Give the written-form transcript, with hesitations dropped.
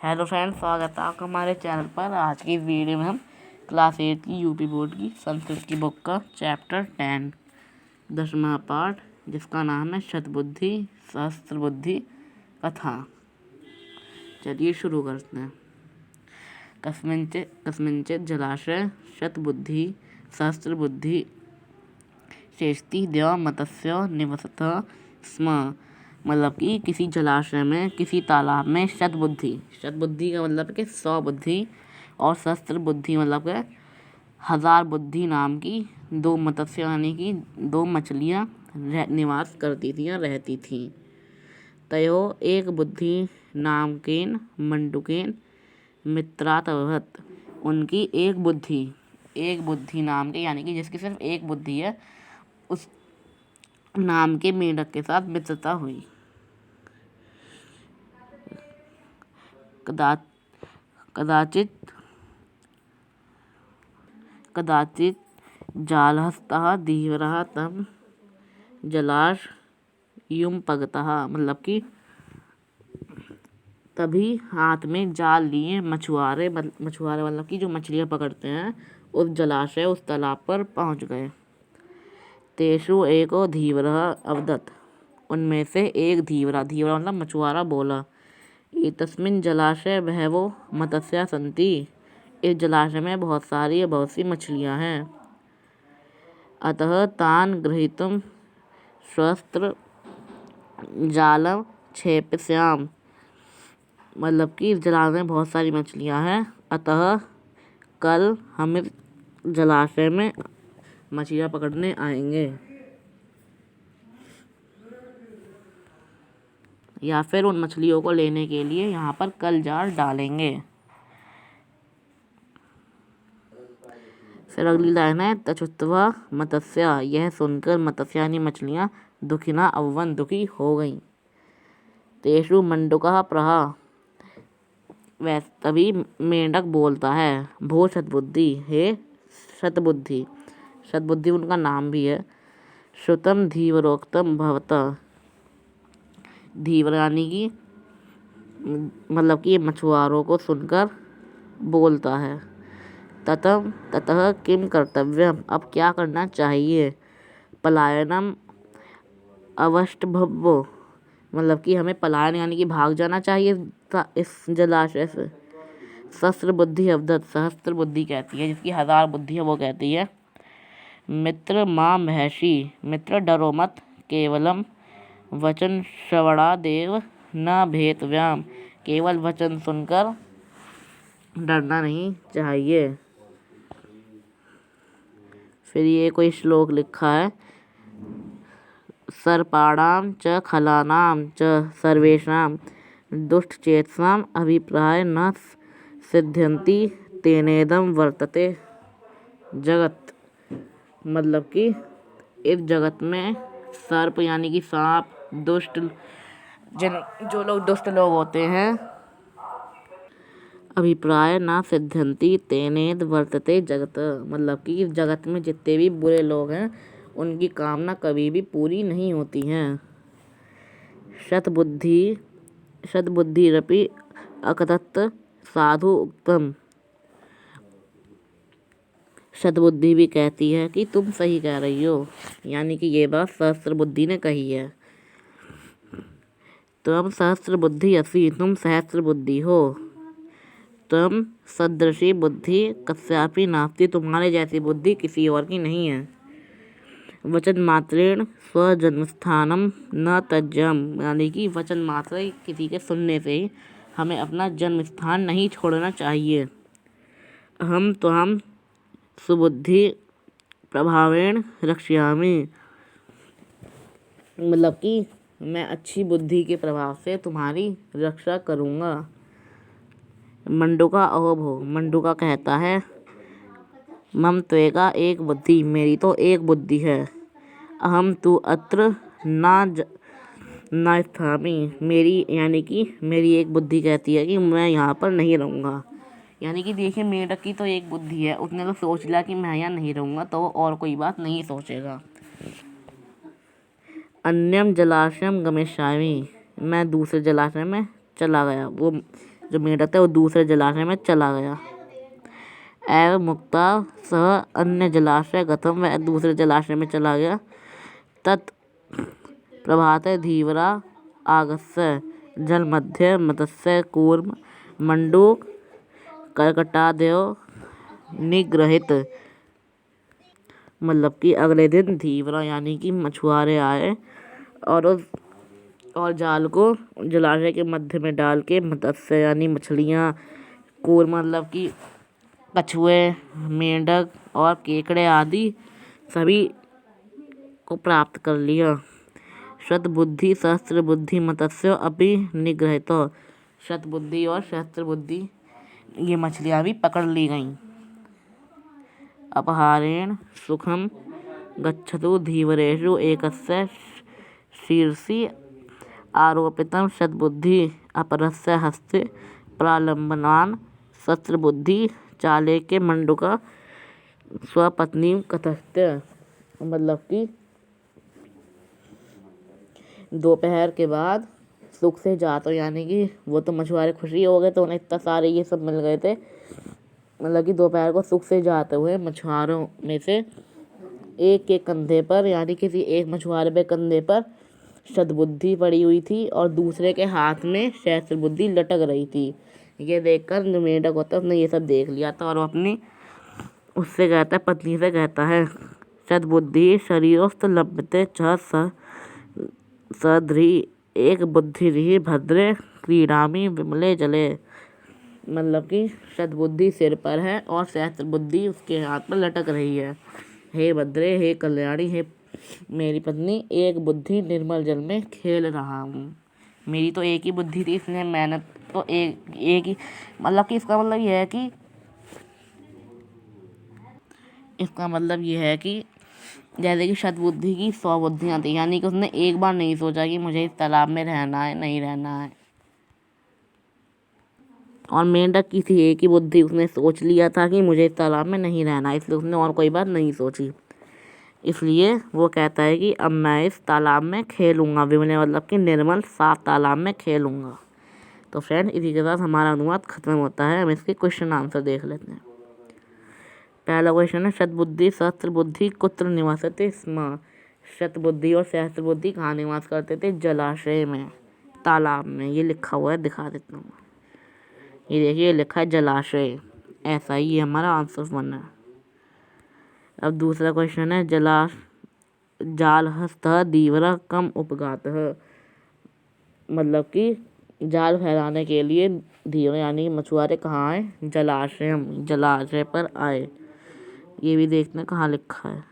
Hello friends, स्वागत है आपका हमारे चैनल पर। आज की वीडियो में हम क्लास 8 की यूपी बोर्ड की संस्कृत की बुक का चैप्टर 10 10वां पाठ, जिसका नाम है शतबुद्धि सहस्त्रबुद्धि कथा। चलिए शुरू करते हैं। कस्मिंचित् जलाशय शतबुद्धि सहस्त्रबुद्धि शेषति द्यौमतस्य निवसतः स्म। मतलब कि किसी जलाशय में, किसी तालाब में शतबुद्धि का मतलब कि 100 बुद्धि, और सहस्त्र बुद्धि मतलब कि 1000 बुद्धि नाम की 2 मत्स्य यानी कि 2 मछलियाँ निवास करती थी या रहती थीं। तयो एक बुद्धि नामकेन मंडुकेन मित्रात् अभवत्। उनकी एक बुद्धि नाम के यानी कि जिसकी सिर्फ एक बुद्धि है, उस नाम के मेंढक के साथ मित्रता हुई। कदाचित जालहस्तः धीवरः तं जलाशयुपगतः। मतलब कि तभी हाथ में जाल लिए मछुआरे मतलब कि जो मछलियाँ पकड़ते हैं, उस जलाशय, उस तालाब पर पहुँच गए। तेषु एको धीवरः अवदत्। उनमें से एक धीवरा मतलब मछुआरा बोला, एतस्मिन् जलाशये बहवो मत्स्याः सन्ति। इस जलाशय में बहुत सी मछलियाँ हैं। अतः तान् ग्रहीतुं स्वस्त्र जालं क्षेप्स्याम्। मतलब कि इस जलाशय में बहुत सारी मछलियाँ हैं, अतः कल हम इस जलाशय में मछलियाँ पकड़ने आएंगे, या फिर उन मछलियों को लेने के लिए यहाँ पर कल जाल डालेंगे। फिर अगली लाइन है, तच्छ्रुत्वा मत्स्या। यह सुनकर मत्स्य यानी मछलियाँ दुखिना अभवन्, दुखी हो गईं। तेषु मंडूकः प्रहा। तभी मेंढक बोलता है, भो शतबुद्धि, हे शतबुद्धि उनका नाम भी है। श्रुतं धीवरोक्तं भवतः। धीवर यानी कि मतलब कि मछुआरों को सुनकर बोलता है। ततः किम कर्तव्यम। अब क्या करना चाहिए। पलायनम अवष्टभवो। मतलब कि हमें पलायन यानी कि भाग जाना चाहिए इस जलाशय से। सहस्त्र बुद्धि कहती है, जिसकी 1000 बुद्धि है, वो कहती है, मित्र मां महर्षि। मित्र डरो मत, केवलम वचन श्रवणादेव न भेतव्याम। केवल वचन सुनकर डरना नहीं चाहिए। फिर ये कोई श्लोक लिखा है, सर्पाणां च खलानां च सर्वेषां दुष्टचेतसाम् अभिप्राय न सिद्ध्यन्ति तेनेदं वर्तते जगत। मतलब कि इस जगत में सर्प यानी कि सांप, जो लोग दुष्ट लोग होते हैं, अभिप्राय ना सिद्ध्यन्ति तेनेद वर्तते जगत। मतलब कि इस जगत में जितने भी बुरे लोग हैं, उनकी कामना कभी भी पूरी नहीं होती हैं। शतबुद्धिरपि अकथत् साधु उक्तम। शतबुद्धि भी कहती है कि तुम सही कह रही हो, यानी कि ये बात सहस्त्र बुद्धि ने कही है। तुम सहस्त्र बुद्धि असि, तुम सहस्त्र बुद्धि हो। तुम सदृशी बुद्धि कस्यापि नास्ति। तुम्हारे जैसी बुद्धि किसी और की नहीं है। वचन मात्रेण स्वजन्मस्थानम न त्यज्यम। यानी कि वचन मात्र, किसी के सुनने से ही हमें अपना जन्म स्थान नहीं छोड़ना चाहिए। अहम त्वाम सुबुद्धि प्रभावेण रक्ष्यामि। मतलब कि मैं अच्छी बुद्धि के प्रभाव से तुम्हारी रक्षा करूँगा। मंडूका अहोभो। मंडूका कहता है, मम त्वेका एक बुद्धि। मेरी तो एक बुद्धि है। अहम तु अत्र न स्थामि। मेरी यानी कि मेरी एक बुद्धि कहती है कि मैं यहाँ पर नहीं रहूँगा। यानी कि देखिए, मेंढक की तो एक बुद्धि है, उसने तो सोच लिया कि मैं यहाँ नहीं रहूँगा, तो वो और कोई बात नहीं सोचेगा। अन्यम जलाशयम गमिष्यामि। मैं दूसरे जलाशय में चला गया। वो जो मेंढक था वो दूसरे जलाशय में चला गया। एवं मुक्ता सह अन्य जलाशय गतम, वह दूसरे जलाशय में चला गया। तत् प्रभाते धीवरा आगस्य जल मध्य मत्स्य कूर्म मंडूक कर्कटादयो निगृहित। मतलब कि अगले दिन धीवरा यानी कि मछुआरे आए और जाल को जलाशय के मध्य में डाल के मत्स्य यानी मछलियाँ, कूर्म मतलब कि कछुए, मेंढक और केकड़े आदि सभी को प्राप्त कर लिया। शतबुद्धि सहस्त्रबुद्धि मत्स्य अपि निगृहीतो, शतबुद्धि और सहस्त्रबुद्धि ये मछलियाँ भी पकड़ ली गईं। अपहारेण सुखम गच्छतु धीवरेषु एकस्य शीर्षि आरोपितं शतबुद्धि अपरस्य हस्ते प्रालम्बनान् सहस्त्रबुद्धि चालेके मंडूका स्वपत्नीं कथयते। मतलब कि दोपहर के बाद सुख से जातो, यानी कि वो तो मछुआरे खुशी हो गए तो उन्हें इतना सारे ये सब मिल गए थे। मतलब कि दोपहर को सुख से जाते हुए मछुआरों में से एक के कंधे पर यानी किसी एक मछुआरे पे कंधे पर शतबुद्धि पड़ी हुई थी और दूसरे के हाथ में सहस्त्रबुद्धि लटक रही थी। ये देखकर जो मेंढक होता है उसने ये सब देख लिया था और वो अपनी उससे कहता है, पत्नी से कहता है, शतबुद्धि शरीरोस्त लभ्यते च सध्री एक बुद्धि भद्रे क्रीडामी विमले जले। मतलब कि शतबुद्धि सिर पर है और सहस्त्रबुद्धि उसके हाथ पर लटक रही है। हे भद्रे, हे कल्याणी, हे मेरी पत्नी, एक बुद्धि निर्मल जल में खेल रहा हूँ। मेरी तो एक ही बुद्धि थी, इसलिए मैंने तो एक ही मतलब कि इसका मतलब ये है कि जैसे कि शतबुद्धि की 100 बुद्धियाँ थी, यानी कि उसने एक बार नहीं सोचा कि मुझे इस तालाब में रहना है, नहीं रहना है। और मेंढक की थी एक ही बुद्धि, उसने सोच लिया था कि मुझे इस तालाब में नहीं रहना है, इसलिए उसने और कोई बात नहीं सोची। इसलिए वो कहता है कि अब मैं इस तालाब में खेलूँगा, विमले मतलब कि निर्मल साफ तालाब में खेलूँगा। तो फ्रेंड, इसी के साथ हमारा अनुवाद खत्म होता है। हम इसके क्वेश्चन आंसर देख लेते हैं। पहला क्वेश्चन है, शतबुद्धि सहस्त्रबुद्धि कुत्र निवसते स्म। शतबुद्धि और सहस्त्रबुद्धि कहाँ निवास करते थे? जलाशय में, तालाब में। ये लिखा हुआ है, दिखा देता हूँ। ये देखिए लिखा है जलाशय, ऐसा ही ये हमारा आंसर बना है। अब दूसरा क्वेश्चन है, जालहस्तः धीवरः कम उपगातः। मतलब कि जाल फैलाने के लिए धीवरा यानी मछुआरे कहाँ आए? जलाशय पर आए। ये भी देखते हैं कहाँ लिखा है।